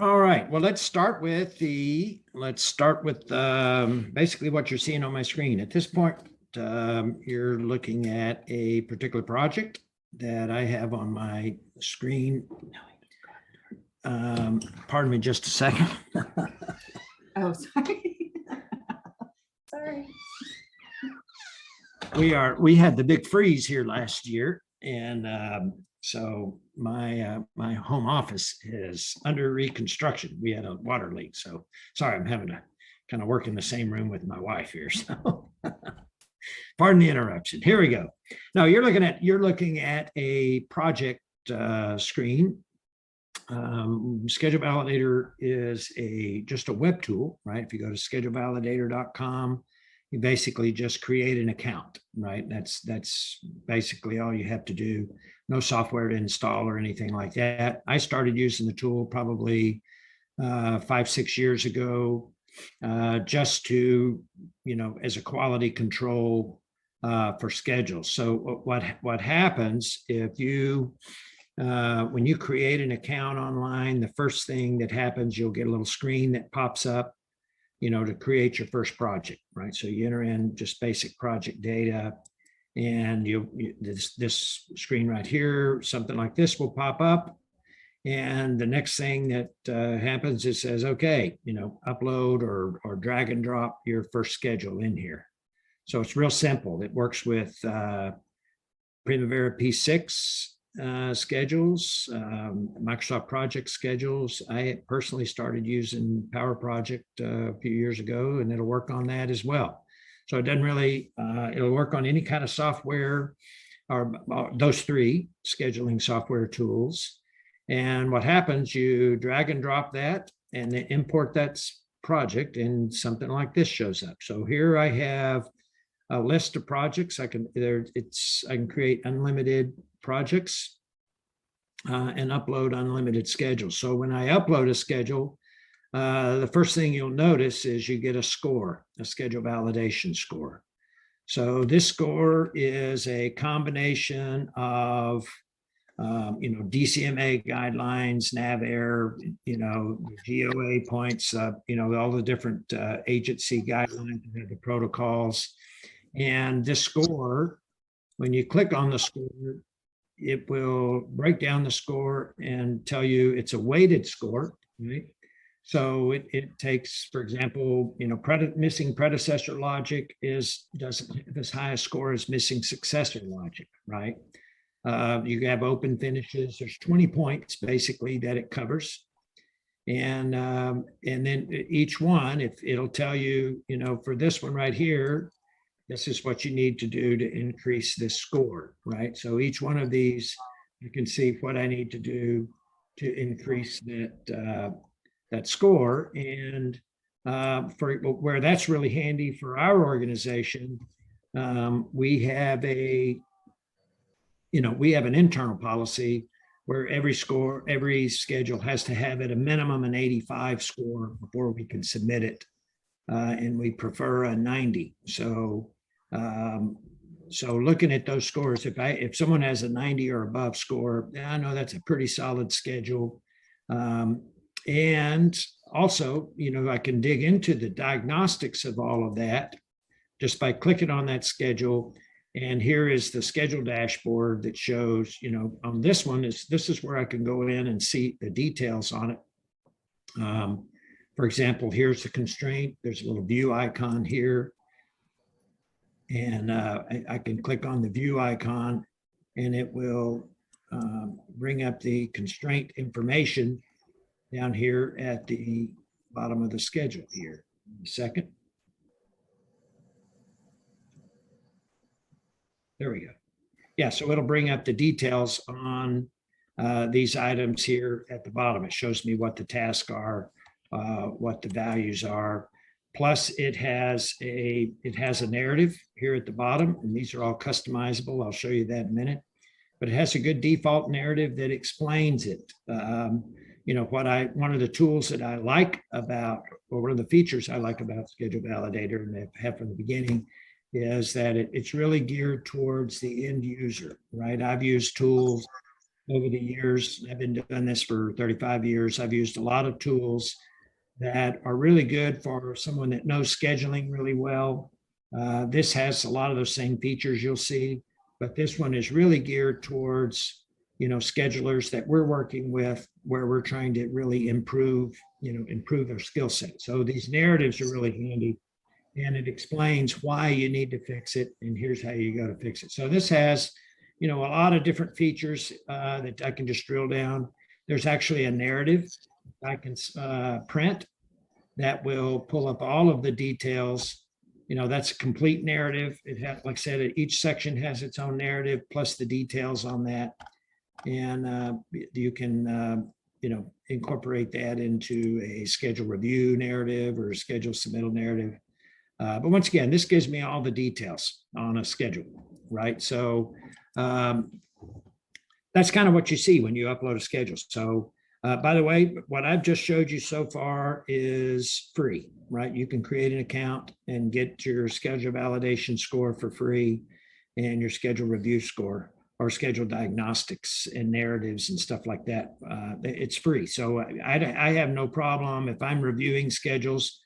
All right. Well, let's start with basically what you're seeing on my screen. At this point, you're looking at a particular project that I have on my screen. Pardon me just a second. Oh, sorry. Sorry. We had the big freeze here last year, and so my home office is under reconstruction. We had a water leak, so sorry, I'm having to kind of work in the same room with my wife here. So pardon the interruption. Here we go. Now you're looking at a project screen. Schedule Validator is just a web tool, right? If you go to schedulevalidator.com, you basically just create an account, right? That's basically all you have to do. No software to install or anything like that. I started using the tool probably 5-6 years ago, just to, as a quality control for schedules. So what happens if you when you create an account online, the first thing that happens, you'll get a little screen that pops up, to create your first project, right? So you enter in just basic project data, and this screen right here, something like this will pop up. And the next thing that happens, it says, okay, upload or drag and drop your first schedule in here. So it's real simple. It works with Primavera P6 schedules, Microsoft Project schedules. I personally started using Power Project a few years ago, and it'll work on that as well. So it doesn't really, it'll work on any kind of software, or those three scheduling software tools. And what happens, you drag and drop that and then import that project, and something like this shows up. So here I have a list of projects. I can create unlimited projects and upload unlimited schedules. So when I upload a schedule, the first thing you'll notice is you get a score, a schedule validation score. So this score is a combination of DCMA guidelines, NAVAIR, GOA points, all the different agency guidelines, the protocols. And this score, when you click on the score, it will break down the score and tell you it's a weighted score, right? So it takes, for example, missing predecessor logic doesn't have as high a score as missing successor logic, right? You have open finishes. There's 20 points basically that it covers, and then each one, if it'll tell you, for this one right here, this is what you need to do to increase this score, right? So each one of these, you can see what I need to do to increase that score. And for where that's really handy for our organization, we have an internal policy where every schedule has to have at a minimum an 85 score before we can submit it. And we prefer a 90. So looking at those scores, if someone has a 90 or above score, I know that's a pretty solid schedule. And also, I can dig into the diagnostics of all of that just by clicking on that schedule. And here is the schedule dashboard that shows, on this one, this is where I can go in and see the details on it. For example, here's the constraint. There's a little view icon here. And I can click on the view icon, and it will bring up the constraint information down here at the bottom of the schedule here. Second. There we go. Yeah, so it'll bring up the details on these items here at the bottom. It shows me what the tasks are, what the values are. Plus it has a narrative here at the bottom, and these are all customizable. I'll show you that in a minute, but it has a good default narrative that explains it. One of the tools that I like about, or one of the features I like about Schedule Validator, and I've had from the beginning, is that it's really geared towards the end user, right? I've used tools over the years. I've been doing this for 35 years. I've used a lot of tools that are really good for someone that knows scheduling really well. This has a lot of those same features you'll see, but this one is really geared towards, schedulers that we're working with, where we're trying to really improve their skill set. So these narratives are really handy, and it explains why you need to fix it, and here's how you go to fix it. So this has, a lot of different features that I can just drill down. There's actually a narrative I can print that will pull up all of the details. That's a complete narrative. It has, like I said, each section has its own narrative plus the details on that. And you can, incorporate that into a schedule review narrative or a schedule submittal narrative. But once again, this gives me all the details on a schedule, right? So that's kind of what you see when you upload a schedule. So by the way, what I've just showed you so far is free, right? You can create an account and get your schedule validation score for free and your schedule review score or schedule diagnostics and narratives and stuff like that. It's free. So I have no problem if I'm reviewing schedules,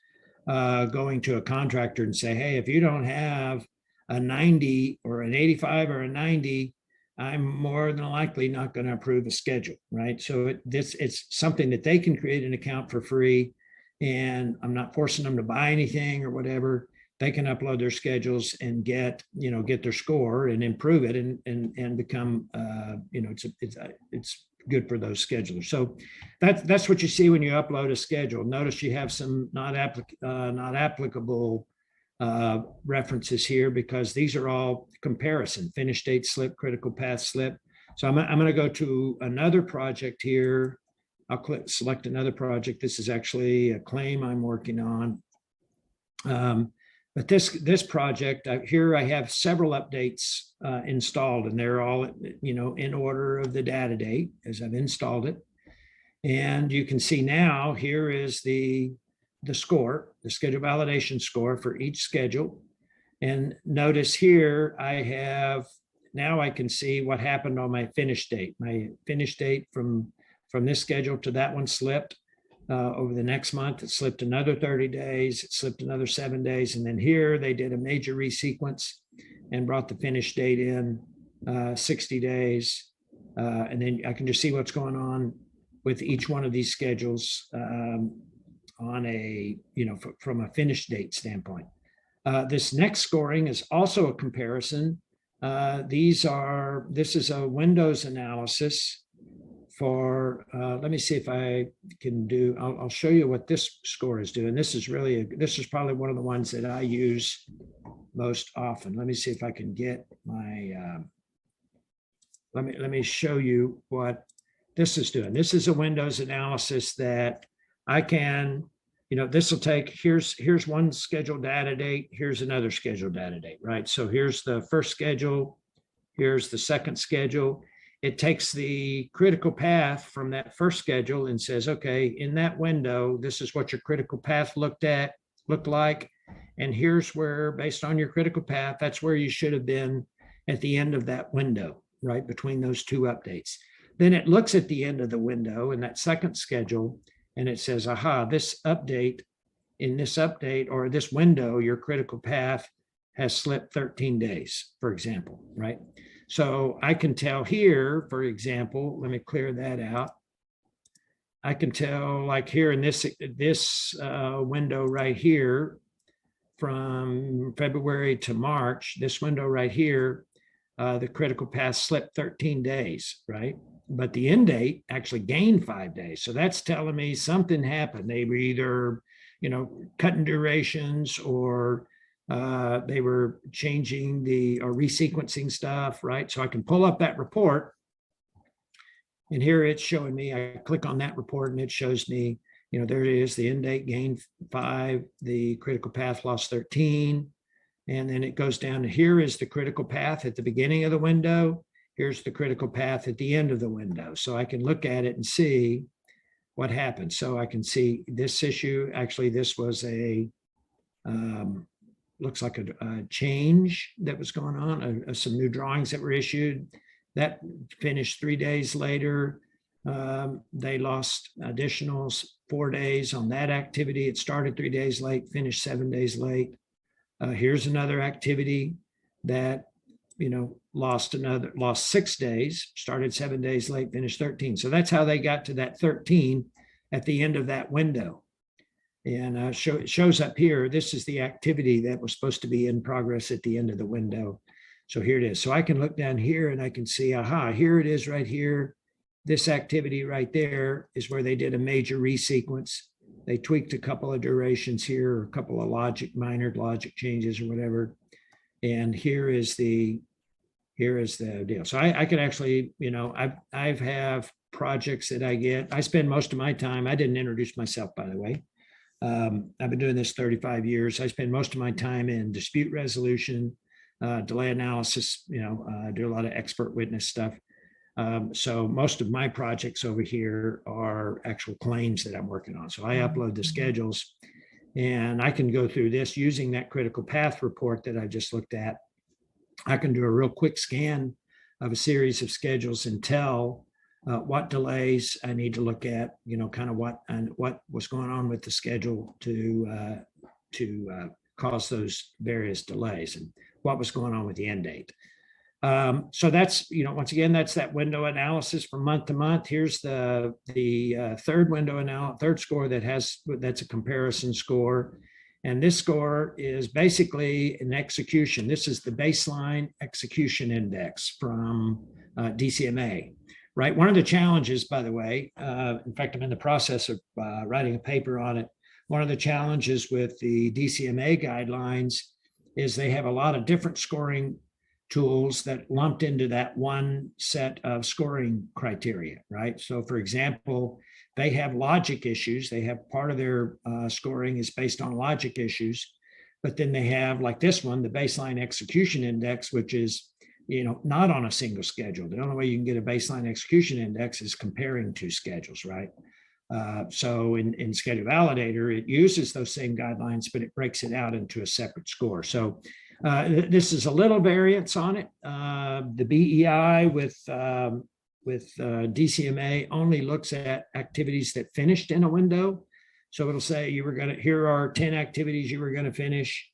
going to a contractor and say, hey, if you don't have a 90 or an 85 or a 90, I'm more than likely not going to approve a schedule, right? So it's something that they can create an account for free, and I'm not forcing them to buy anything or whatever. They can upload their schedules and get their score and improve it and become, it's good for those schedulers. So that's what you see when you upload a schedule. Notice you have some not applicable references here, because these are all comparison: finish date slip, critical path slip. So I'm going to go to another project here. I'll select another project. This is actually a claim I'm working on. But this project here, I have several updates installed, and they're all in order of the data date as I've installed it. And you can see now here is the score, the schedule validation score for each schedule. And notice here now I can see what happened on my finish date. My finish date from this schedule to that one slipped. Over the next month, it slipped another 30 days, it slipped another 7 days. And then here they did a major resequence and brought the finish date in 60 days. And then I can just see what's going on with each one of these schedules on a, from a finish date standpoint. This next scoring is also a comparison. This is a Windows analysis for, let me see if I can do, I'll show you what this score is doing. This is probably one of the ones that I use most often. Let me see if I can get my, let me show you what this is doing. This is a Windows analysis that I can, this will take, here's one scheduled data date, here's another scheduled data date, right? So here's the first schedule, here's the second schedule. It takes the critical path from that first schedule and says, okay, in that window, this is what your critical path looked like. And here's where, based on your critical path, that's where you should have been at the end of that window, right? Between those two updates. Then it looks at the end of the window in that second schedule, and it says, aha, this update, in this update or this window, your critical path has slipped 13 days, for example, right? So I can tell here, for example, let me clear that out. I can tell, like here in this window right here, from February to March, this window right here, the critical path slipped 13 days, right? But the end date actually gained 5 days. So that's telling me something happened. They were either, cutting durations, or they were changing or resequencing stuff, right? So I can pull up that report, and here it's showing me, I click on that report and it shows me, there it is, the end date gained 5, the critical path lost 13. And then it goes down to, here is the critical path at the beginning of the window. Here's the critical path at the end of the window. So I can look at it and see what happened. So I can see this issue, actually this was looks like a change that was going on, some new drawings that were issued that finished 3 days later. They lost additional 4 days on that activity. It started 3 days late, finished 7 days late. Here's another activity that, lost 6 days, started 7 days late, finished 13. So that's how they got to that 13 at the end of that window. And it shows up here, this is the activity that was supposed to be in progress at the end of the window. So here it is. So I can look down here and I can see, aha, here it is right here. This activity right there is where they did a major resequence. They tweaked a couple of durations here, or a couple of minor logic changes or whatever. And here is the deal. So I could actually, I have projects that I get. I spend most of my time, I didn't introduce myself, by the way. I've been doing this 35 years. I spend most of my time in dispute resolution, delay analysis, I do a lot of expert witness stuff. So most of my projects over here are actual claims that I'm working on. So I upload the schedules and I can go through this using that critical path report that I just looked at. I can do a real quick scan of a series of schedules and tell what delays I need to look at, kind of what was going on with the schedule to cause those various delays, and what was going on with the end date. So that's, once again, that's that window analysis from month to month. Here's the third score that's a comparison score. And this score is basically an execution. This is the baseline execution index from DCMA, right? One of the challenges, by the way, in fact, I'm in the process of writing a paper on it. One of the challenges with the DCMA guidelines is they have a lot of different scoring tools that lumped into that one set of scoring criteria, right? So for example, they have logic issues. They have part of their scoring is based on logic issues, but then they have, like this one, the baseline execution index, which is, not on a single schedule. The only way you can get a baseline execution index is comparing two schedules, right? So in Schedule Validator, it uses those same guidelines, but it breaks it out into a separate score. So this is a little variance on it. The BEI with DCMA only looks at activities that finished in a window. So it'll say here are 10 activities you were going to finish,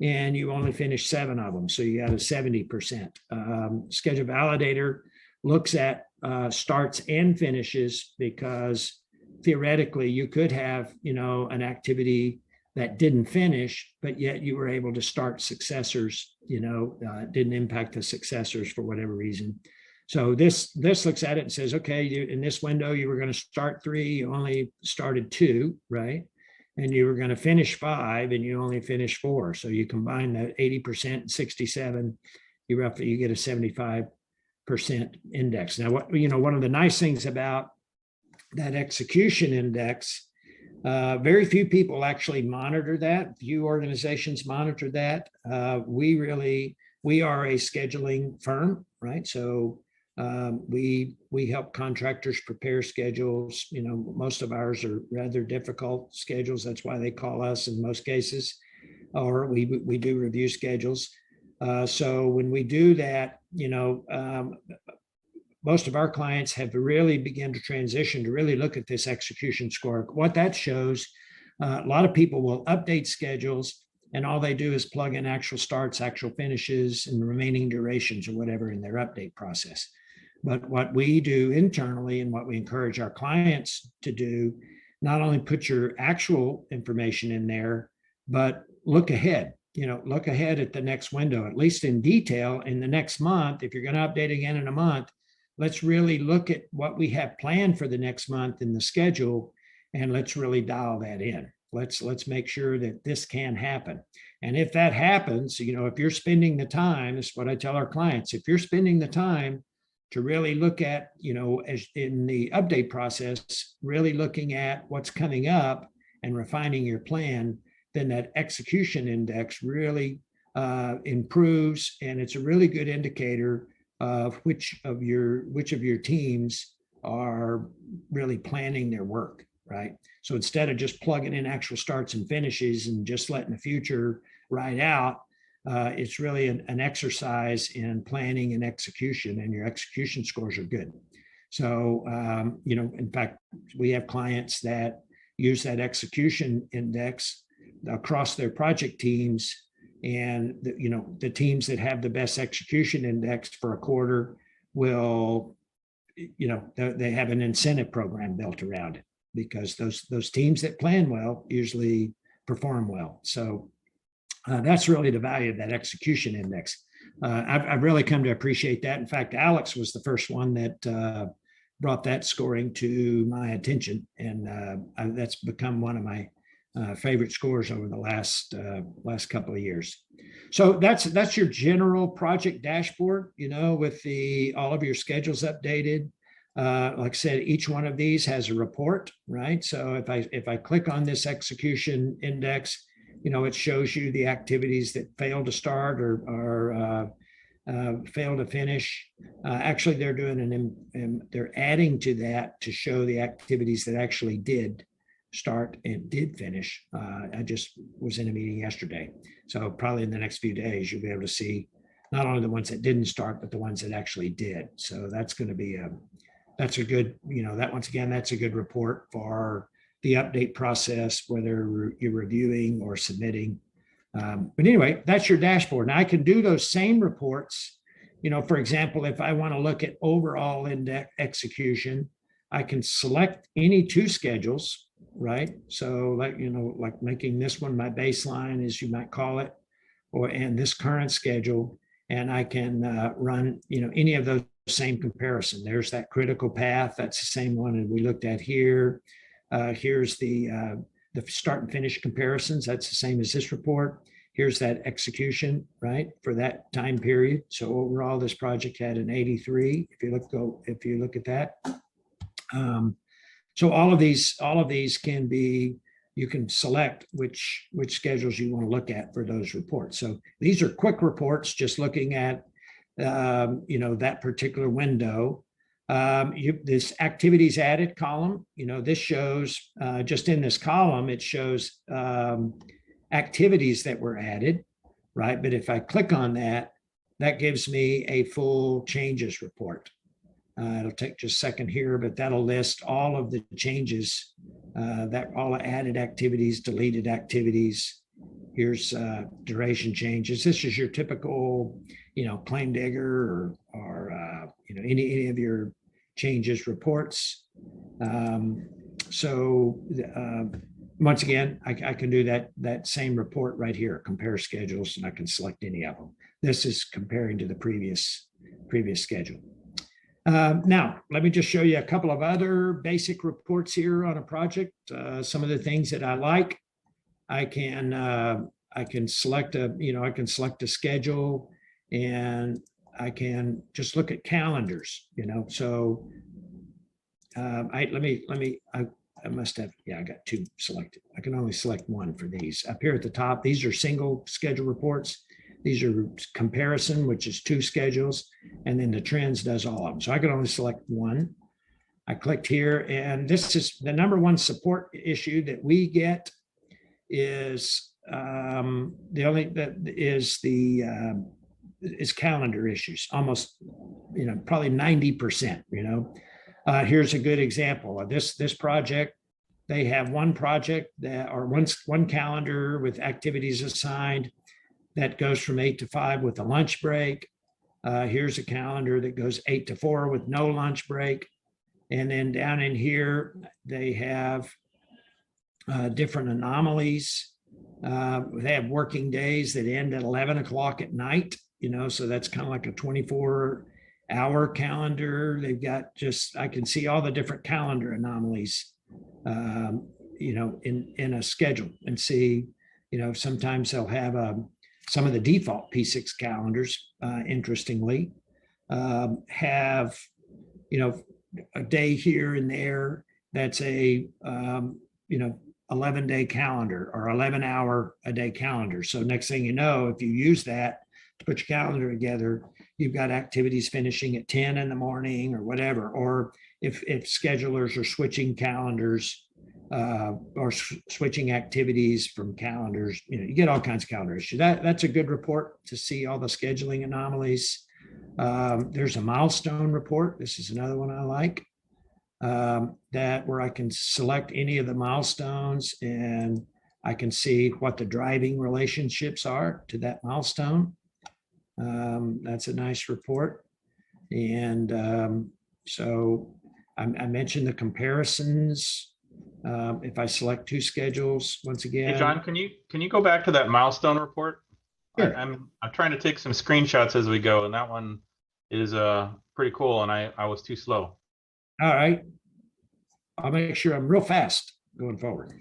and you only finished 7 of them. So you got a 70%. Schedule Validator looks at starts and finishes, because theoretically you could have, an activity that didn't finish, but yet you were able to start successors, didn't impact the successors for whatever reason. So this looks at it and says, okay, in this window, you were going to start 3, you only started 2, right? And you were going to finish 5 and you only finished 4. So you combine that 80% and 67, you get a 75% index. Now, one of the nice things about that execution index, very few people actually monitor that. Few organizations monitor that. We are a scheduling firm, right? So we help contractors prepare schedules. Most of ours are rather difficult schedules. That's why they call us in most cases, or we do review schedules. So when we do that, most of our clients have really begun to transition to really look at this execution score. What that shows, a lot of people will update schedules, and all they do is plug in actual starts, actual finishes, and remaining durations or whatever in their update process. But what we do internally, and what we encourage our clients to do, not only put your actual information in there, but look ahead. Look ahead at the next window, at least in detail in the next month. If you're going to update again in a month, let's really look at what we have planned for the next month in the schedule, and let's really dial that in. Let's make sure that this can happen. And if that happens, if you're spending the time, that's what I tell our clients, if you're spending the time to really look at, as in the update process, really looking at what's coming up and refining your plan, then that execution index really improves, and it's a really good indicator of which of your teams are really planning their work, right? So instead of just plugging in actual starts and finishes and just letting the future ride out, it's really an exercise in planning and execution, and your execution scores are good. So, in fact, we have clients that use that execution index across their project teams, and the teams that have the best execution index for a quarter will, they have an incentive program built around it, because those teams that plan well usually perform well. So that's really the value of that execution index. I've really come to appreciate that. In fact, Alex was the first one that brought that scoring to my attention, and that's become one of my favorite scores over the last couple of years. So that's your general project dashboard, with all of your schedules updated. Like I said, each one of these has a report, right? So if I click on this execution index, it shows you the activities that failed to start or failed to finish. Actually, they're doing they're adding to that to show the activities that actually did start and did finish. I just was in a meeting yesterday, so probably in the next few days you'll be able to see not only the ones that didn't start, but the ones that actually did. So that's going to be that's a good, that once again, that's a good report for the update process, whether you're reviewing or submitting. But anyway, that's your dashboard. Now I can do those same reports. For example, if I want to look at overall index execution, I can select any two schedules, right? So like making this one my baseline, as you might call it, and this current schedule, and I can run, any of those same comparison. There's that critical path. That's the same one that we looked at here. Here's the start and finish comparisons. That's the same as this report. Here's that execution, right, for that time period. So overall, this project had an 83. If you look at that. So all of these can be, you can select which schedules you want to look at for those reports. So these are quick reports, just looking at that particular window. This activities added column, this shows just in this column, it shows activities that were added, right? But if I click on that, that gives me a full changes report. It'll take just a second here, but that'll list all of the changes, all added activities, deleted activities. Here's duration changes. This is your typical, claim digger or any of your changes reports. So once again, I can do that same report right here, compare schedules, and I can select any of them. This is comparing to the previous schedule. Now, let me just show you a couple of other basic reports here on a project. Some of the things that I like, I can select a schedule, and I can just look at calendars, So I must have, I got two selected. I can only select one for these. Up here at the top, these are single schedule reports. These are comparison, which is two schedules, and then the trends does all of them. So I can only select one. I clicked here, and this is the number one support issue that we get is is calendar issues. Almost, probably 90%. Here's a good example of this project. They have one project one calendar with activities assigned that goes from 8 to 5 with a lunch break. Here's a calendar that goes 8 to 4 with no lunch break. And then down in here, they have different anomalies. They have working days that end at 11 o'clock at night, so that's kind of like a 24-hour calendar. They've got I can see all the different calendar anomalies, in a schedule, and see, sometimes they'll have some of the default P6 calendars, interestingly, have, a day here and there that's a, 11-day calendar or 11-hour a day calendar. So next thing you know, if you use that to put your calendar together, you've got activities finishing at 10 in the morning or whatever. Or if schedulers are switching calendars, or switching activities from calendars. You get all kinds of calendar issues. That's a good report to see all the scheduling anomalies. There's a milestone report. This is another one I like, that where I can select any of the milestones and I can see what the driving relationships are to that milestone. That's a nice report. And so I mentioned the comparisons. If I select two schedules, once again. Hey, John, can you go back to that milestone report? Sure. I'm trying to take some screenshots as we go, and that one is pretty cool, and I was too slow. All right. I'll make sure I'm real fast going forward.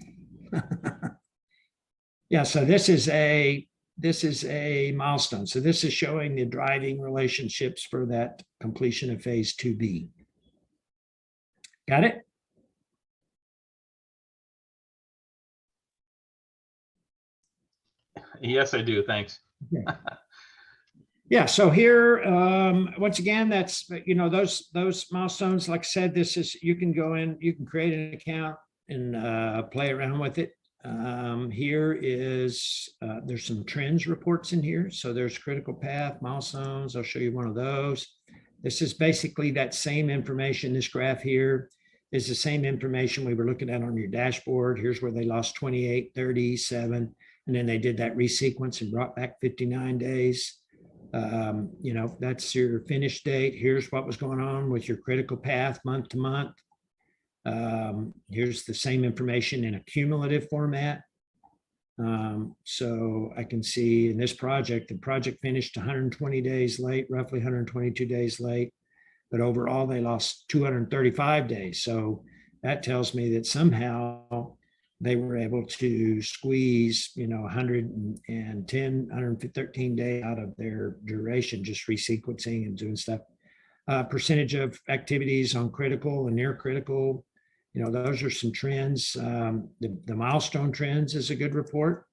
Yeah, so this is a milestone. So this is showing the driving relationships for that completion of phase 2B. Got it? Yes, I do. Thanks. Okay. Yeah, so here, once again, that's, those milestones, like I said, this is, you can go in, you can create an account and play around with it. Here is, there's some trends reports in here. So there's critical path milestones. I'll show you one of those. This is basically that same information. This graph here is the same information we were looking at on your dashboard. Here's where they lost 28, 30, 7, and then they did that resequence and brought back 59 days. That's your finish date. Here's what was going on with your critical path month to month. Here's the same information in a cumulative format. So I can see in this project, the project finished 120 days late, roughly 122 days late, but overall they lost 235 days. So that tells me that somehow they were able to squeeze, 110, 113 days out of their duration, just resequencing and doing stuff. Percentage of activities on critical and near critical, those are some trends. The milestone trends is a good report.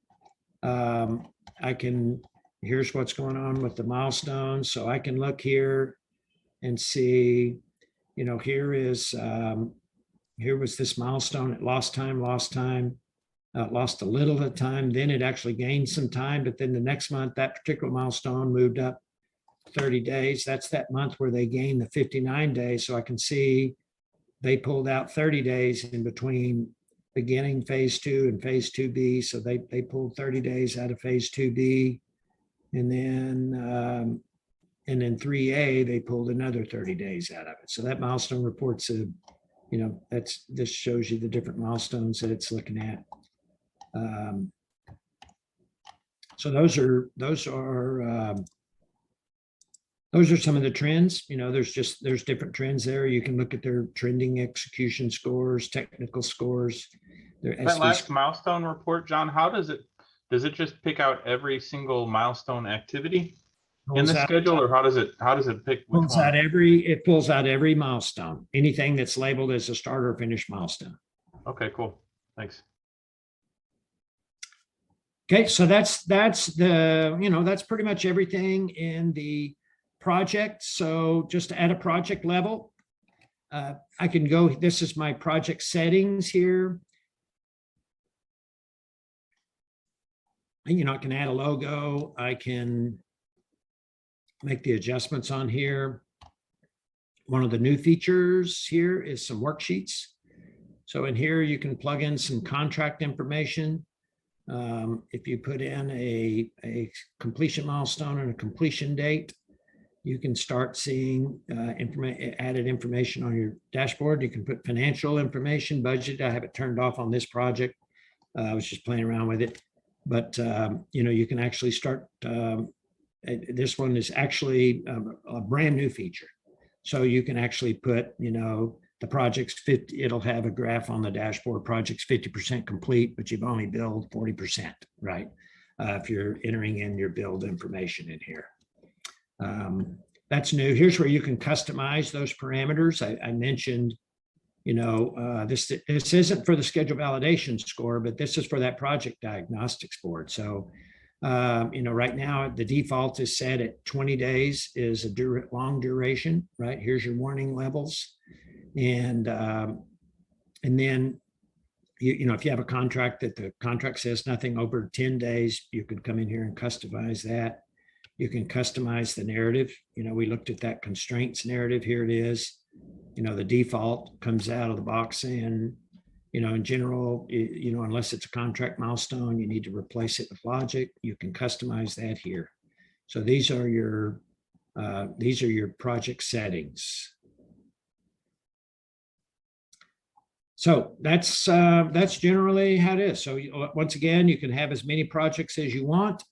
Here's what's going on with the milestones. So I can look here and see, here was this milestone. It lost time, lost a little at time. Then it actually gained some time, but then the next month, that particular milestone moved up 30 days. That's that month where they gained the 59 days. So I can see they pulled out 30 days in between beginning phase 2 and phase 2B. So they pulled 30 days out of phase 2B. And then 3A, they pulled another 30 days out of it. So that milestone report's this shows you the different milestones that it's looking at. So those are some of the trends. There's different trends there. You can look at their trending execution scores, technical scores. That last milestone report, John, how does it just pick out every single milestone activity in the schedule, or how does it pick which one? It pulls out every milestone, anything that's labeled as a start or finish milestone. Okay, cool. Thanks. Okay, so that's pretty much everything in the project. So just at a project level, I can go, this is my project settings here. I can add a logo. I can make the adjustments on here. One of the new features here is some worksheets. So in here, you can plug in some contract information. If you put in a completion milestone and a completion date, you can start seeing added information on your dashboard. You can put financial information, budget. I have it turned off on this project. I was just playing around with it. But, you can actually start, this one is actually a brand new feature. So you can actually put, the project's 50, it'll have a graph on the dashboard, project's 50% complete, but you've only billed 40%, right? If you're entering in your build information in here. That's new. Here's where you can customize those parameters. I mentioned, this isn't for the schedule validation score, but this is for that project diagnostics board. So, right now the default is set at 20 days is a long duration, right? Here's your warning levels. And then you know, if you have a contract that the contract says nothing over 10 days, you can come in here and customize that. You can customize the narrative. You know, we looked at that constraints narrative. Here it is. You know, the default comes out of the box saying, you know, in general, you know, unless it's a contract milestone, you need to replace it with logic. You can customize that here. So these are your project settings. So that's generally how it is. So once again, you can have as many projects as you want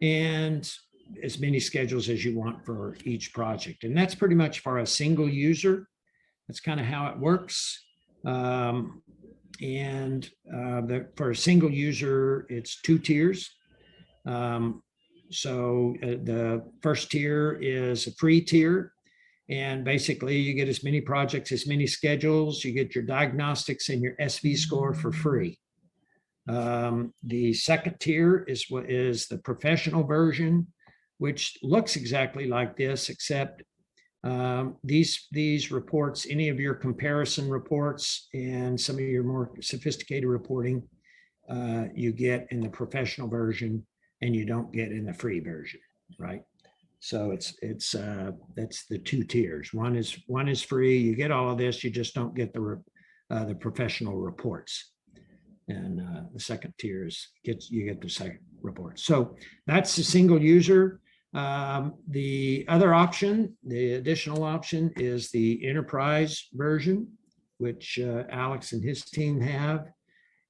and as many schedules as you want for each project. And that's pretty much for a single user. That's kind of how it works. For a single user, it's 2 tiers. The first tier is a free tier. And basically you get as many projects, as many schedules, you get your diagnostics and your SV score for free. The second tier is what is the professional version, which looks exactly like this, except these reports, any of your comparison reports and some of your more sophisticated reporting, you get in the professional version and you don't get in the free version, right? So it's that's the 2 tiers. One is free. You get all of this. You just don't get the professional reports. And the second tier is you get the second report. So that's the single user. The other option, the additional option, is the enterprise version, which Alex and his team have.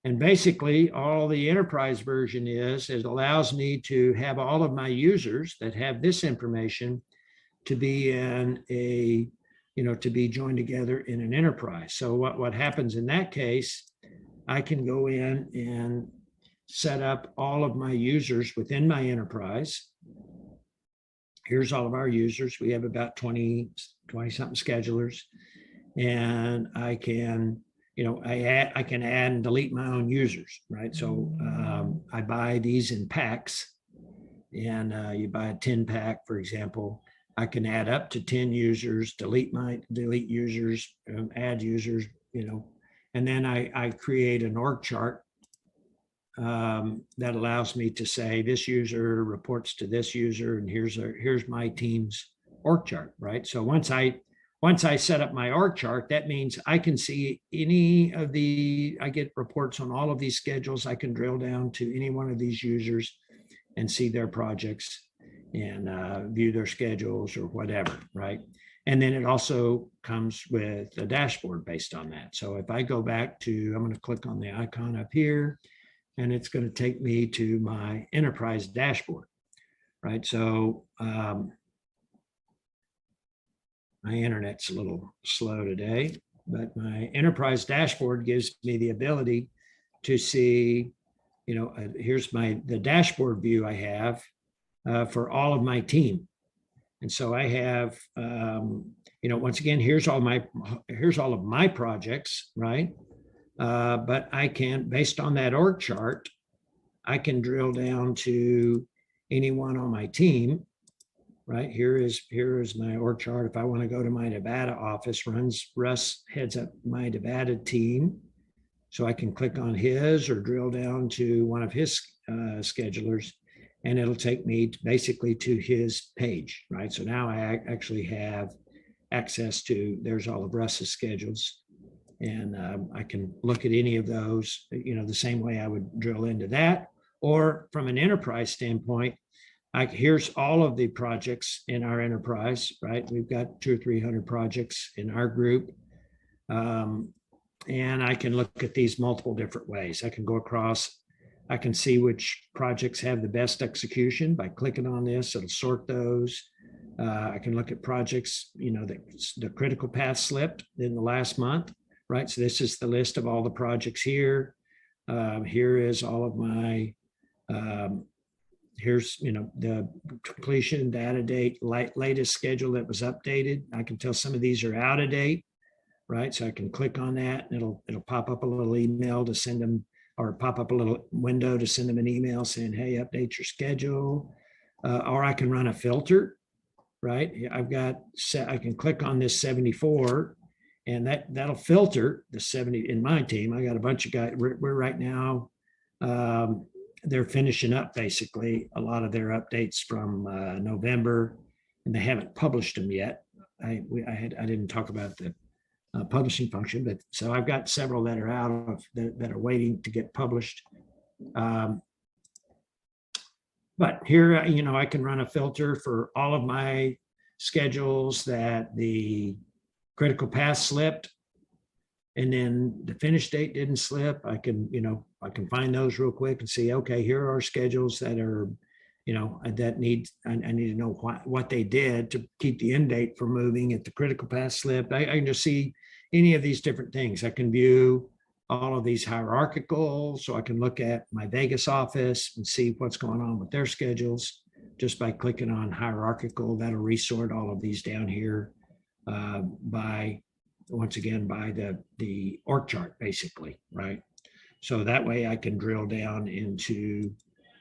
And basically all the enterprise version is, it allows me to have all of my users that have this information to be in a, you know, to be joined together in an enterprise. So what happens in that case, I can go in and set up all of my users within my enterprise. Here's all of our users. We have about 20 something schedulers, and I can, you know, I can add and delete my own users, right? So I buy these in packs, and you buy a 10 pack, for example. I can add up to 10 users, delete users, add users, you know, and then I create an org chart that allows me to say this user reports to this user, and here's my team's org chart, right? So once I set up my org chart, that means I can see I get reports on all of these schedules. I can drill down to any one of these users and see their projects and view their schedules or whatever, right? And then it also comes with a dashboard based on that. So if I go back to, I'm going to click on the icon up here, and it's going to take me to my enterprise dashboard, right? So my internet's a little slow today, but my enterprise dashboard gives me the ability to see, you know, here's the dashboard view I have for all of my team. And so I have, you know, once again, here's all of my projects, right? But I can, based on that org chart, I can drill down to anyone on my team, right? Here is my org chart. If I want to go to my Nevada office, Russ heads up my Nevada team. So I can click on his or drill down to one of his schedulers, and it'll take me basically to his page, right? So now I actually have access to, there's all of Russ's schedules, and I can look at any of those, you know, the same way I would drill into that. Or from an enterprise standpoint, here's all of the projects in our enterprise, right? We've got 200 or 300 projects in our group. And I can look at these multiple different ways. I can go across, I can see which projects have the best execution by clicking on this. It'll sort those. I can look at projects, you know, the critical path slipped in the last month, right? So this is the list of all the projects here. Here is all of my, here's, you know, the completion data date, latest schedule that was updated. I can tell some of these are out of date, right? So I can click on that and it'll pop up a little email to send them, or pop up a little window to send them an email saying, hey, update your schedule. Or I can run a filter, right? I can click on this 74 And that'll filter the 70 in my team. I got a bunch of guys. We're right now, they're finishing up basically a lot of their updates from November, and they haven't published them yet. I didn't talk about the publishing function, but so I've got several that are out of that are waiting to get published. But here, you know, I can run a filter for all of my schedules that the critical path slipped, and then the finish date didn't slip. I can, you know, I can find those real quick and see, okay, here are schedules that are, you know, that need, I need to know what they did to keep the end date from moving if the critical path slipped. I can just see any of these different things. I can view all of these hierarchical, so I can look at my Vegas office and see what's going on with their schedules just by clicking on hierarchical. That'll resort all of these down here by, once again, by the org chart, basically, right? So that way I can drill down into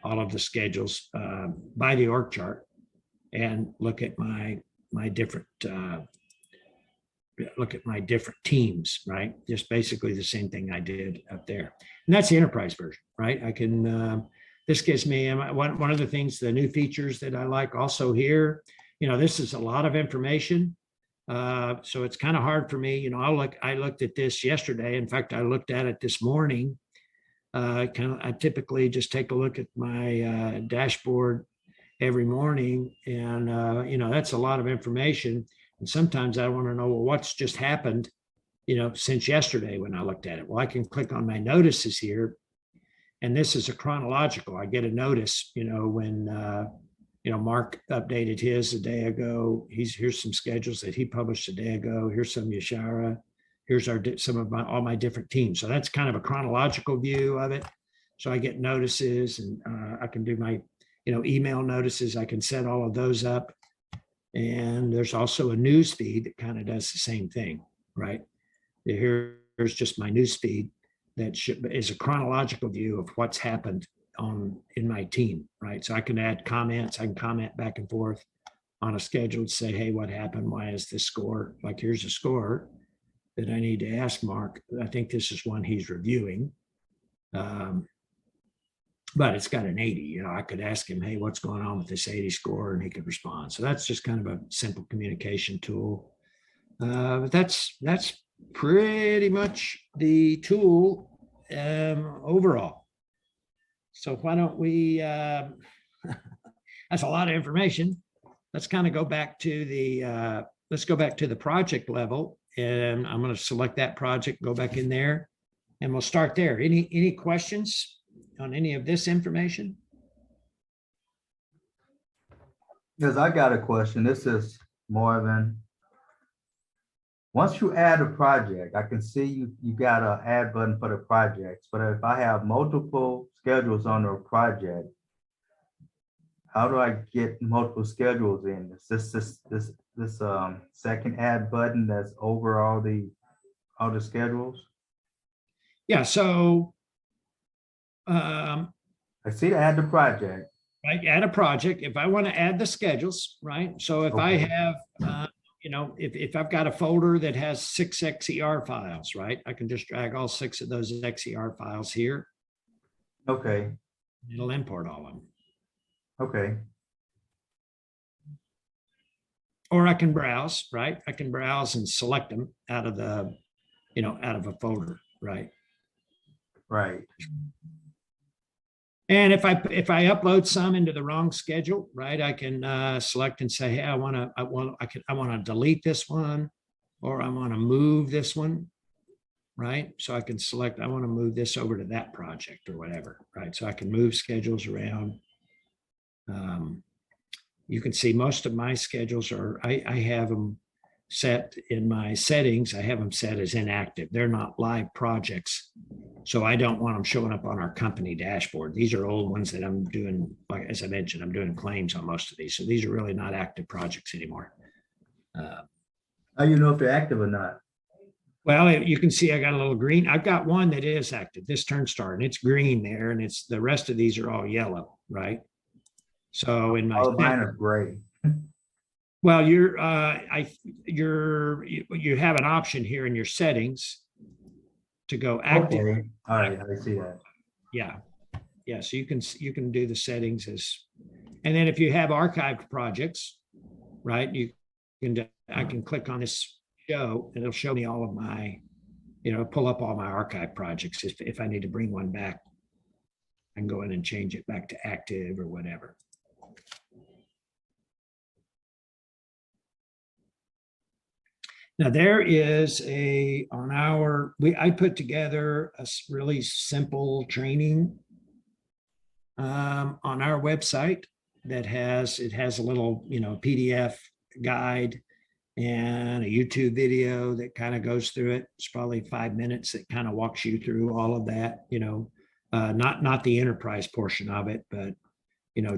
all of the schedules by the org chart and look at my different teams, right? Just basically the same thing I did up there. And that's the enterprise version, right? I can, this gives me, one of the things, the new features that I like also here, you know, this is a lot of information. So it's kind of hard for me, you know, I looked at this yesterday. In fact, I looked at it this morning. I typically just take a look at my dashboard every morning, and you know, that's a lot of information. And sometimes I want to know, well, what's just happened, you know, since yesterday when I looked at it. Well, I can click on my notices here, and this is a chronological. I get a notice, you know, when you know, Mark updated his a day ago. Here's some schedules that he published a day ago. Here's some Yashara. Here's some of all my different teams. So that's kind of a chronological view of it. So I get notices, and I can do my, you know, email notices. I can set all of those up. And there's also a news feed that kind of does the same thing, right? Here's just my news feed that is a chronological view of what's happened in my team, right? So I can add comments. I can comment back and forth on a schedule to say, hey, what happened? Why is this score? Like, here's a score that I need to ask Mark. I think this is one he's reviewing. But it's got an 80, you know, I could ask him, hey, what's going on with this 80 score? And he could respond. So that's just kind of a simple communication tool. But that's pretty much the tool overall. So why don't we, that's a lot of information. Let's kind of go back to the project level, and I'm going to select that project, go back in there, and we'll start there. Any questions on any of this information? Yes, I got a question. This is Marvin. Once you add a project, I can see you got an add button for the projects, but if I have multiple schedules on a project, how do I get multiple schedules in? Is this second add button that's over all the schedules? Yeah, so I see to add the project. right, add a project. If I want to add the schedules, right? So if I Okay. have, you know, if I've got a folder that has 6 XER files, right? I can just drag all 6 of those XER files here. Okay, It'll import all of them. okay, Or I can browse, right? I can browse and select them out of the, you know, out of a folder, right? right. And if I upload some into the wrong schedule, right, I can select and say, hey, I want to delete this one, or I want to move this one, right? So I can select, I want to move this over to that project or whatever, right? So I can move schedules around. You can see most of my schedules are, I have them set in my settings. I have them set as inactive. They're not live projects. So I don't want them showing up on our company dashboard. These are old ones that I'm doing, like, as I mentioned, I'm doing claims on most of these. So these are really not active projects anymore. How you know if they're active or not? Well, you can see I got a little green. I've got one that is active, this turn start, and it's green there, and it's the rest of these are all yellow, right? So in my All of mine are gray. Well, you have an option here in your settings to go active. Okay, all right, I see that. Yeah. Yeah. So you can do the settings and then if you have archived projects, right, I can click on this show and it'll show me all of my, pull up all my archive projects. If I need to bring one back, I can go in and change it back to active or whatever. Now there is I put together a really simple training on our website that has a little, PDF guide and a YouTube video that kind of goes through it. It's probably 5 minutes that kind of walks you through all of that, not the enterprise portion of it, but,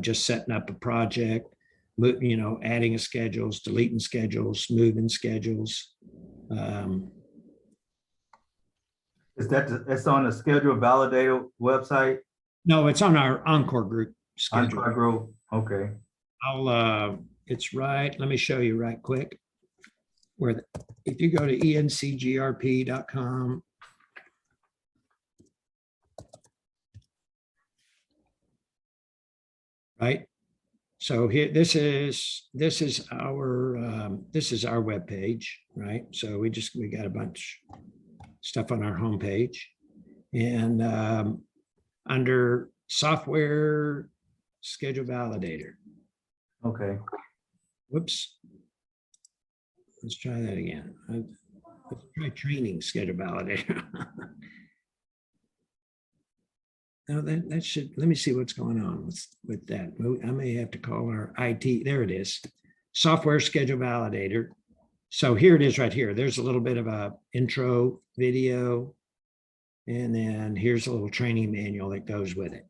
just setting up a project, adding schedules, deleting schedules, moving schedules. It's on the schedule validator website? No, it's on our Encore group schedule. Encore Group, okay. It's right. Let me show you right quick. If you go to encgrp.com, right? So here, this is our webpage, right? So we got a bunch of stuff on our homepage, and under software schedule validator. Okay, Whoops. Let's try that again. Let's try training schedule validator. No, that should, let me see what's going on with that. I may have to call our IT. There it is. Software schedule validator. So here it is right here. There's a little bit of a intro video. And then here's a little training manual that goes with it.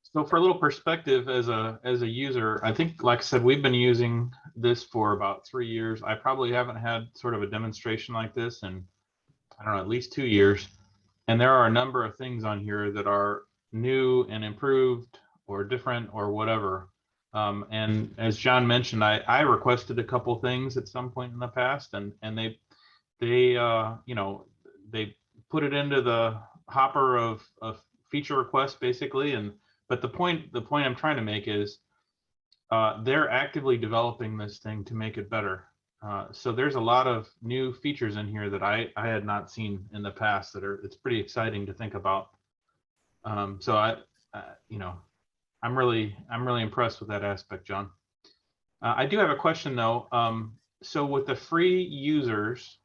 So for a little perspective as a user, I think, like I said, we've been using this for about 3 years. I probably haven't had sort of a demonstration like this in, I don't know, at least 2 years. And there are a number of things on here that are new and improved or different or whatever. And as John mentioned, I requested a couple things at some point in the past, and they put it into the hopper of feature requests basically. But the point I'm trying to make is they're actively developing this thing to make it better. So there's a lot of new features in here that I had not seen in the past it's pretty exciting to think about. So I'm really impressed with that aspect, John. I do have a question though. So with the free users,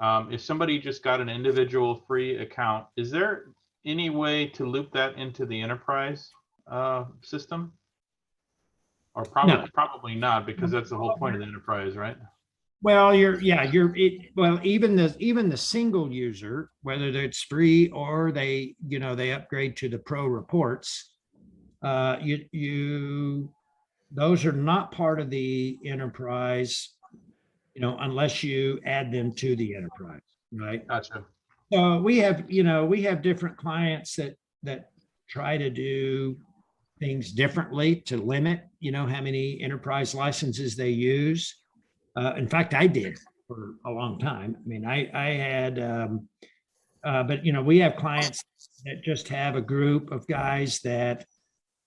if somebody just got an individual free account, is there any way to loop that into the enterprise system? Or probably not, because that's the whole point of the enterprise, right? Well, even the single user, whether it's free or they upgrade to the pro reports, those are not part of the enterprise, unless you add them to the enterprise, right? Gotcha. So we have different clients that try to do things differently to limit, how many enterprise licenses they use. In fact, I did for a long time. I mean, I had, but we have clients that just have a group of guys that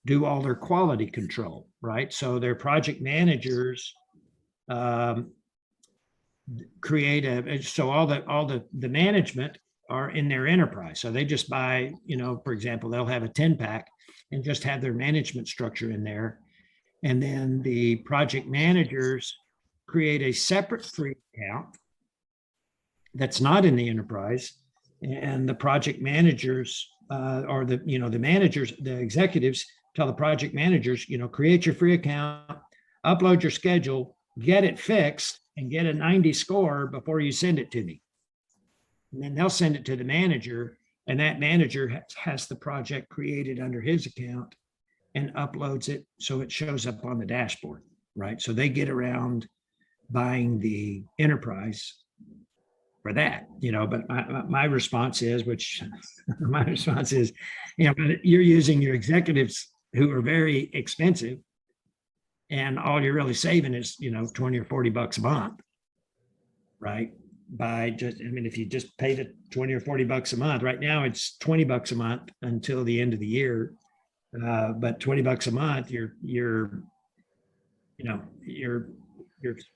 do all their quality control, right? So their project managers create so all the management are in their enterprise. So they just buy, for example, they'll have a 10-pack and just have their management structure in there. And then the project managers create a separate free account that's not in the enterprise. And the project managers or the managers, the executives tell the project managers, create your free account, upload your schedule, get it fixed, and get a 90 score before you send it to me. And then they'll send it to the manager, and that manager has the project created under his account and uploads it so it shows up on the dashboard, right? So they get around buying the enterprise for that, but my response is, my response is, but you're using your executives who are very expensive, and all you're really saving is, 20 or 40 bucks a month, right? By just, if you just pay the 20 or 40 bucks a month, right now it's 20 bucks a month until the end of the year. But 20 bucks a month, you're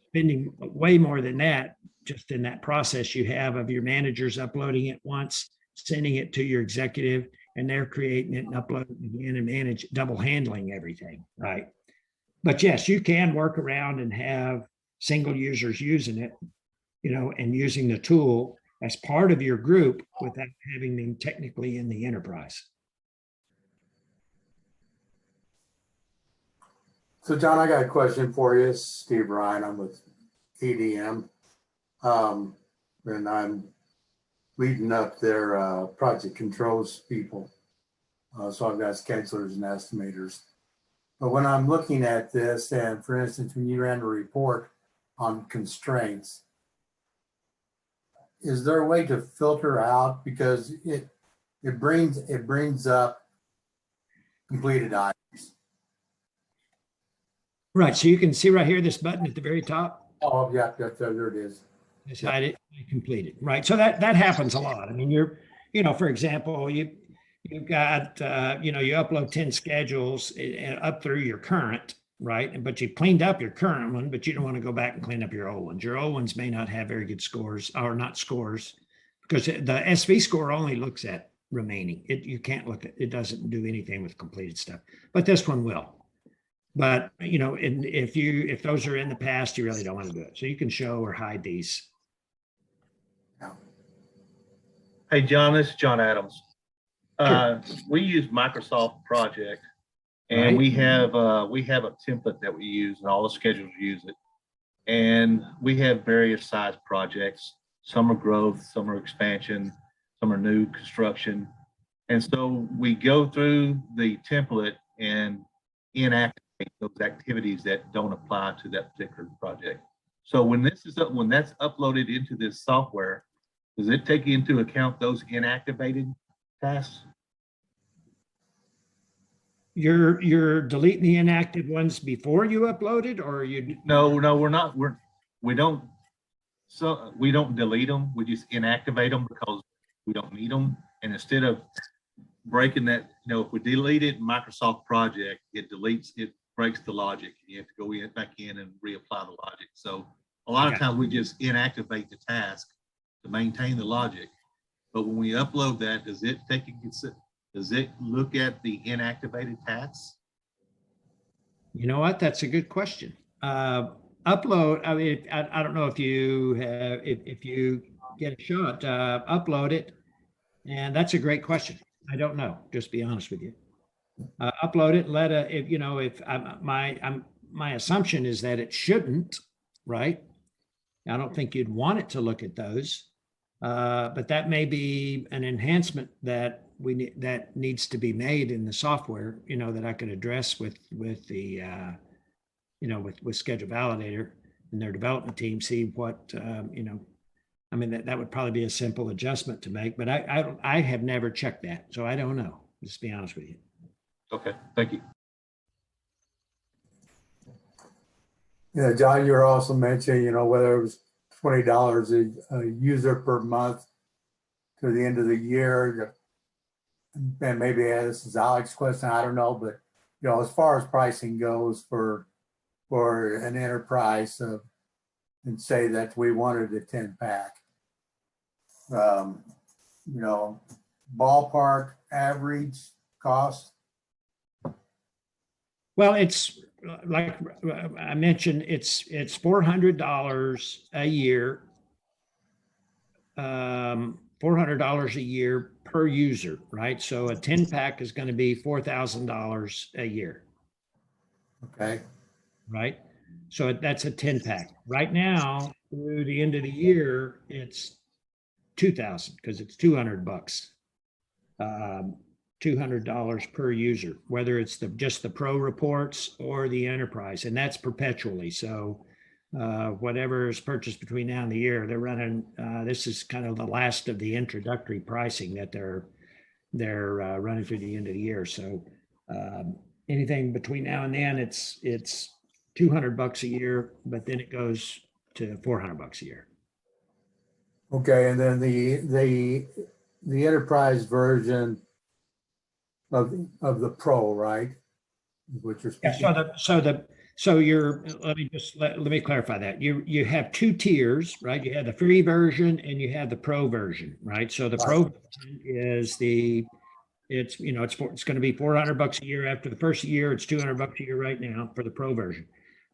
spending way more than that just in that process you have of your managers uploading it once, sending it to your executive, and they're creating it and uploading it again and double handling everything, right? But yes, you can work around and have single users using it, and using the tool as part of your group without having them technically in the enterprise. So John, I got a question for you. It's Steve Ryan. I'm with ADM. And I'm leading up their project controls people. So I've got schedulers and estimators. But when I'm looking at this, and for instance, when you ran a report on constraints, is there a way to filter out, because it brings up completed items? Right. So you can see right here, this button at the very top. Oh, yeah, there it is. Decide it completed. Right. So that happens a lot. For example, you've got, you upload 10 schedules up through your current, right? But you cleaned up your current one, but you don't want to go back and clean up your old ones. Your old ones may not have very good scores, or not scores, because the SV score only looks at remaining. You can't look at, it doesn't do anything with completed stuff, but this one will. But, and if those are in the past, you really don't want to do it. So you can show or hide these. Hey, John, this is John Adams. We use Microsoft Project, and Right. we have a template that we use, and all the schedules use it. And we have various size projects. Some are growth, some are expansion, some are new construction. And so we go through the template and inactivate those activities that don't apply to that particular project. So when that's uploaded into this software, does it take into account those inactivated tasks? You're deleting the inactive ones before you upload it, or you? No, we're not. We don't delete them. We just inactivate them because we don't need them. And instead of breaking that, if we delete it in Microsoft Project, it breaks the logic. You have to go back in and reapply the logic. So a lot of times we just inactivate the task to maintain the logic. But when we upload that, does it look at the inactivated tasks? You know what? That's a good question. Upload. I don't know if you have, if you get a shot, upload it, and that's a great question. I don't know. Just be honest with you. Upload it. My assumption is that it shouldn't. Right. I don't think you'd want it to look at those, but that may be an enhancement that that needs to be made in the software. That I could address with the with Schedule Validator and their development team. See what that would probably be a simple adjustment to make. But I have never checked that, so I don't know. Just be honest with you. Okay, thank you. Yeah, John, you were also mentioning, whether it was $20 a user per month to the end of the year. And maybe this is Alex's question, I don't know, but as far as pricing goes for an enterprise, and say that we wanted a 10-pack, ballpark average cost. Well, it's like I mentioned, it's $400 a year, $400 a year per user, right? So a 10-pack is going to be $4,000 a year. Okay. Right. So that's a 10-pack. Right now, through the end of the year, it's 2,000 because it's $200. $200 per user, whether it's just the pro reports or the enterprise, and that's perpetually. So whatever is purchased between now and the year, they're running, this is kind of the last of the introductory pricing that they're running through the end of the year. So anything between now and then, it's $200 a year, but then it goes to $400 a year. Okay, and then the enterprise version of the Pro, right? Which is. Yeah, let me clarify that. You have two tiers, right? You have the free version and you have the pro version, right? So the pro version is it's going to be $400 a year after the first year. It's $200 a year right now for the pro version.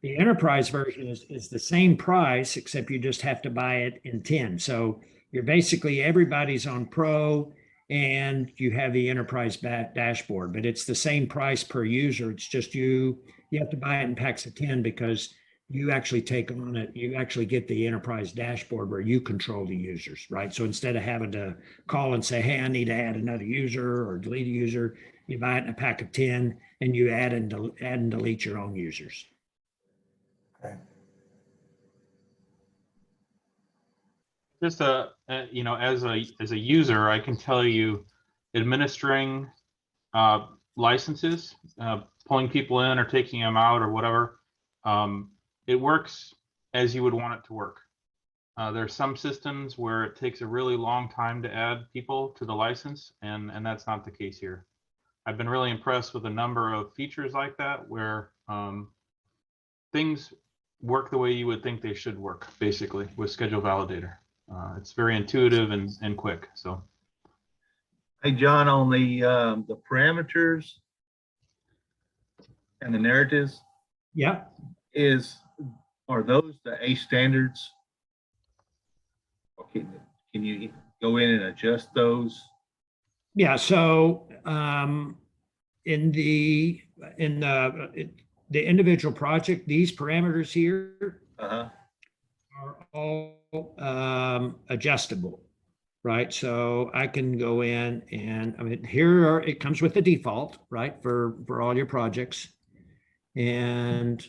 The enterprise version is the same price, except you just have to buy it in 10. So you're basically, everybody's on pro and you have the enterprise dashboard, but it's the same price per user. It's just you have to buy it in packs of 10 because you actually take on it. You actually get the enterprise dashboard where you control the users, right? So instead of having to call and say, hey, I need to add another user or delete a user, you buy it in a pack of 10 and you add and delete your own users. Okay. Just as a user, I can tell you, administering licenses, pulling people in or taking them out or whatever, it works as you would want it to work. There's some systems where it takes a really long time to add people to the license, and that's not the case here. I've been really impressed with a number of features like that where things work the way you would think they should work, basically, with Schedule Validator. It's very intuitive and quick. So, Hey, John, on the parameters and the narratives, Yeah. are those the A standards? Or can you go in and adjust those? Yeah. So in the individual project, these parameters here Uh-huh. are all adjustable, right? So I can go in and it comes with the default, right, for all your projects, and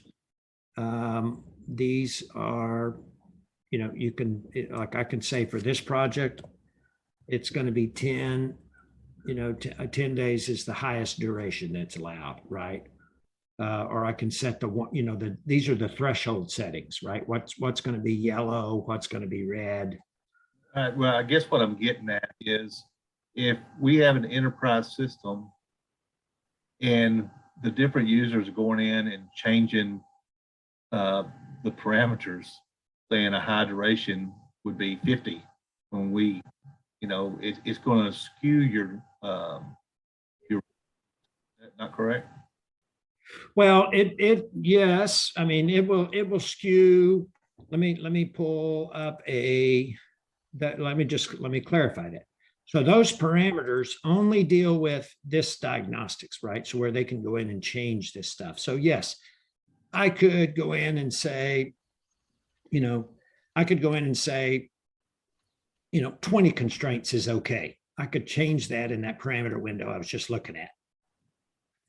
these are, you can, like I can say for this project, it's going to be 10. 10 days is the highest duration that's allowed, right? Or I can set these are the threshold settings, right? What's going to be yellow, what's going to be red. Well, I guess what I'm getting at is if we have an enterprise system and the different users going in and changing the parameters, saying a high duration would be 50, when we, it's going to skew your, not correct? Well, yes, it will skew. Let me pull up let me clarify that. So those parameters only deal with this diagnostics, right? So where they can go in and change this stuff. So yes, I could go in and say, 20 constraints is okay. I could change that in that parameter window I was just looking at.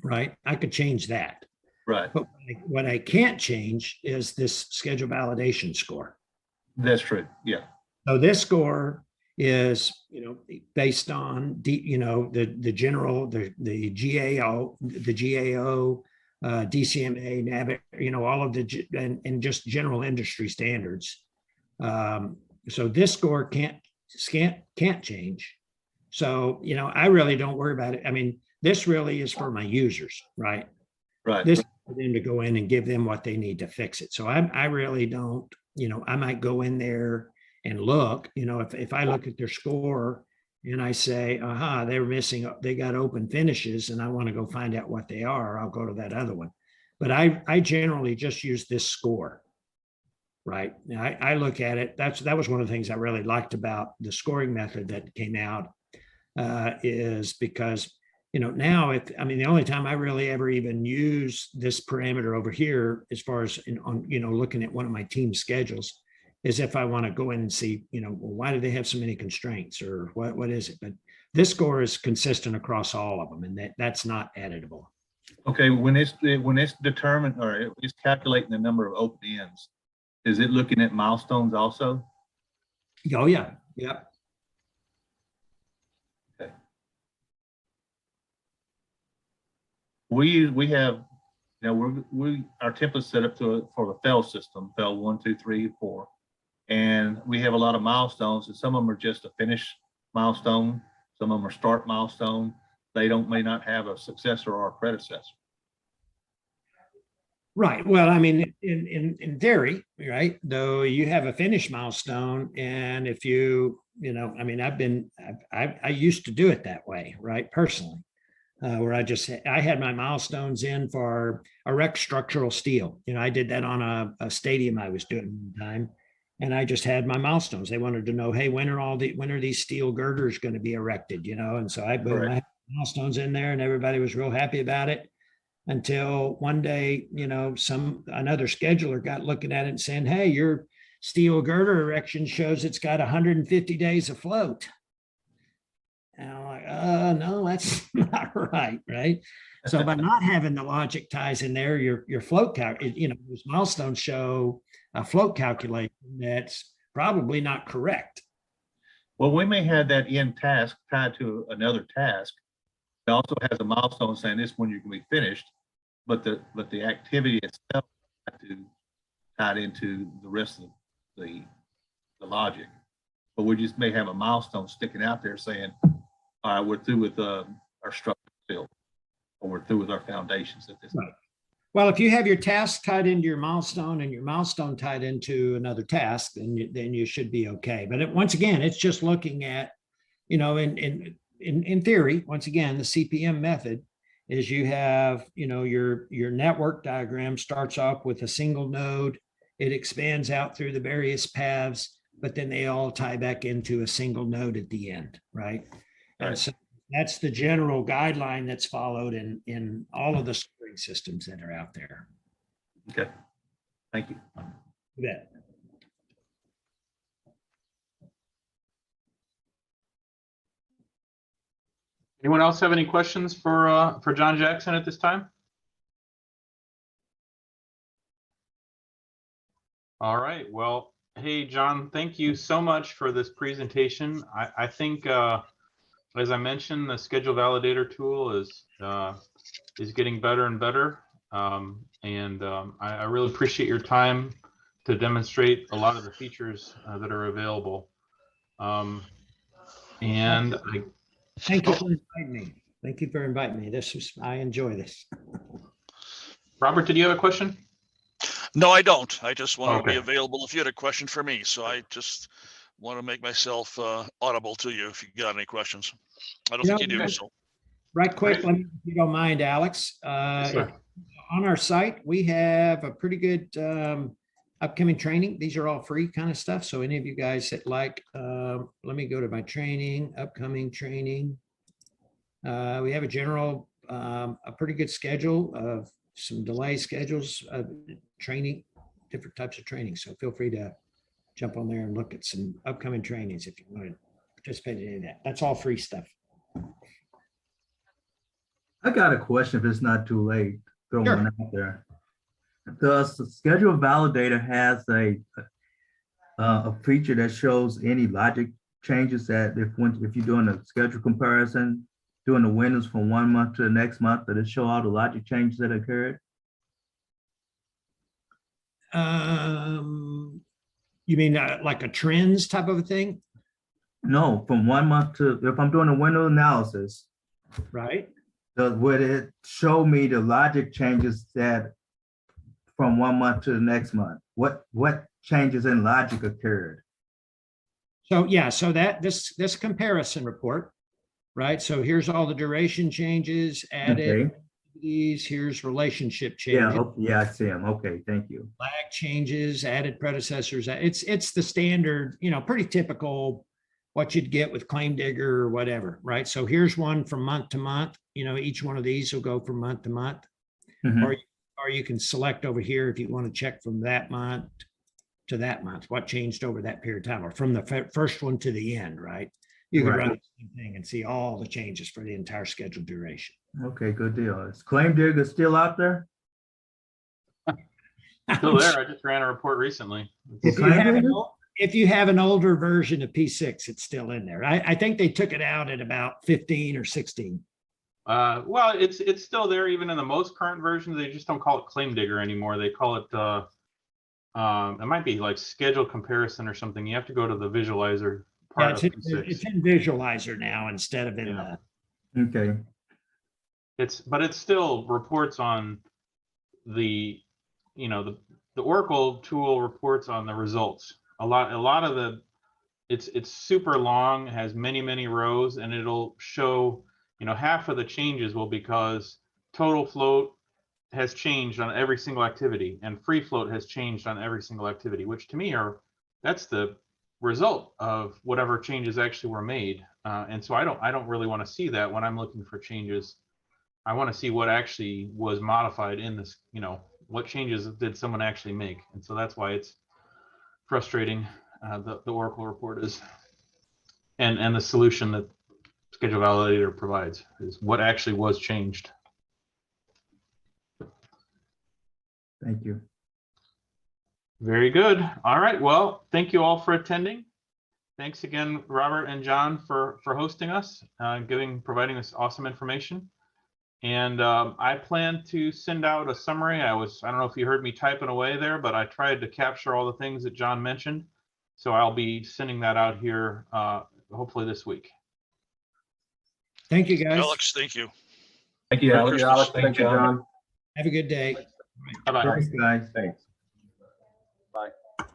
Right? I could change that. Right. But what I can't change is this schedule validation score. That's true. Yeah. So this score is, based on the general, the GAO, DCMA, NAVIC, all of and just general industry standards. So this score can't change. So, I really don't worry about it. This really is for my users, right? Right. This is for them to go in and give them what they need to fix it. So I really don't, I might go in there and look, if I look at their score and I say, they got open finishes and I want to go find out what they are, I'll go to that other one. But I generally just use this score, right? I look at it. That was one of the things I really liked about the scoring method that came out, is because now the only time I really ever even use this parameter over here, as far as looking at one of my team schedules, is if I want to go in and see, why do they have so many constraints, or what is it? But this score is consistent across all of them, and that's not editable. Okay, when it's determined, or it's calculating the number of open ends, Is it looking at milestones also? Oh, yeah, yep. We have, you know, our template set up for the FEL system, FEL 1, 2, 3, 4. And we have a lot of milestones, and some of them are just a finish milestone. Some of them are start milestone. They may not have a successor or a predecessor. Right. Well, I mean, in theory, right, though you have a finish milestone, and if I mean, I used to do it that way, right, personally, where I had my milestones in for erect structural steel. I did that on a stadium I was doing one time, and I just had my milestones. They wanted to know, hey, when are these steel girders going to be erected? And so I boom, I had milestones in there, and everybody was real happy about it. Until one day, another scheduler got looking at it and saying, hey, your steel girder erection shows it's got 150 days afloat. And I'm like, no, that's not right, right? So by not having the logic ties in there, your float those milestones show a float calculation that's probably not correct. Well, we may have that end task tied to another task. It also has a milestone saying this when you're going to be finished, but the activity itself has to tie into the rest of the logic. But we just may have a milestone sticking out there saying, all right, we're through with our structure build, or we're through with our foundations at this point. Well, if you have your task tied into your milestone and your milestone tied into another task, then you should be okay. But once again, it's just looking at, in theory, once again, the CPM method is you have, your network diagram starts off with a single node. It expands out through the various paths, but then they all tie back into a single node at the end, right? And so that's the general guideline that's followed in all of the scoring systems that are out there. Okay, thank you. You bet. Anyone else have any questions for John Jackson at this time? All right. Well, hey, John, thank you so much for this presentation. I think, as I mentioned, the schedule validator tool is getting better and better. I really appreciate your time to demonstrate a lot of the features that are available. Thank you for inviting me. Thank you for inviting me. I enjoy this. Robert, did you have a question? No, I don't. I just want to be available if you had a question for me. So I just want to make myself audible to you if you got any questions. I don't think you do. So. Right quick, let me, if you don't mind, Alex. Yes, on our site, we have a pretty good upcoming training. These are all free kind of stuff. So any of you guys that like, let me go to my training, upcoming training. We have a pretty good schedule of some delay schedules of training, different types of training. So feel free to jump on there and look at some upcoming trainings if you want to participate in any of that. That's all free stuff. I got a question if it's not too late. Throw Sure. one out there. The schedule validator has a feature that shows any logic changes that if you're doing a schedule comparison, doing the windows from 1 month to the next month, that it show all the logic changes that occurred? You mean like a trends type of a thing? No, from 1 month to, if I'm doing a window analysis, Right. would it show me the logic changes that from 1 month to the next month? What changes in logic occurred? So yeah, so that this comparison report, right? So here's all the duration changes added. Okay. Here's relationship Yeah, changes, yeah, I see them. Okay, thank you. lag changes, added predecessors. It's the standard, pretty typical what you'd get with Claim Digger or whatever, right? So here's one from month to month. Each one of these will go from month to month. Mhm. Or you can select over here if you want to check from that month to that month, what changed over that period of time, or from the first one to the end, right? You can Right. run the same thing and see all the changes for the entire scheduled duration. Okay, good deal. Is Claim Digger still out there? Still there. I just ran a report recently. If you have an if you have an older version of P6, it's still in there. I think they took it out at about 15 or 16. Well, it's still there even in the most current version. They just don't call it Claim Digger anymore. They call it it might be like schedule comparison or something. You have to go to the visualizer Yeah, part it's of in, P6. it's in Visualizer now instead of in Yeah. Okay, But it still reports on the, you know, the Oracle tool reports on the results. A lot of the, it's super long, has many rows, and it'll show, you know, half of the changes will because total float has changed on every single activity and free float has changed on every single activity, which to me that's the result of whatever changes actually were made. And so I don't really want to see that when I'm looking for changes. I want to see what actually was modified in this, you know, what changes did someone actually make? And so that's why it's frustrating, the Oracle report is. And the solution that Schedule Validator provides is what actually was changed. thank you. Very good. All right. Well, thank you all for attending. Thanks again, Robert and John, for hosting us, providing this awesome information. And I plan to send out a summary. I don't know if you heard me typing away there, but I tried to capture all the things that John mentioned. So I'll be sending that out here hopefully this week. Thank you, guys. Alex, thank you. Thank you, Alex. Alex. Thank you, John. Have a good day. Bye-bye. Thanks, guys. Thanks.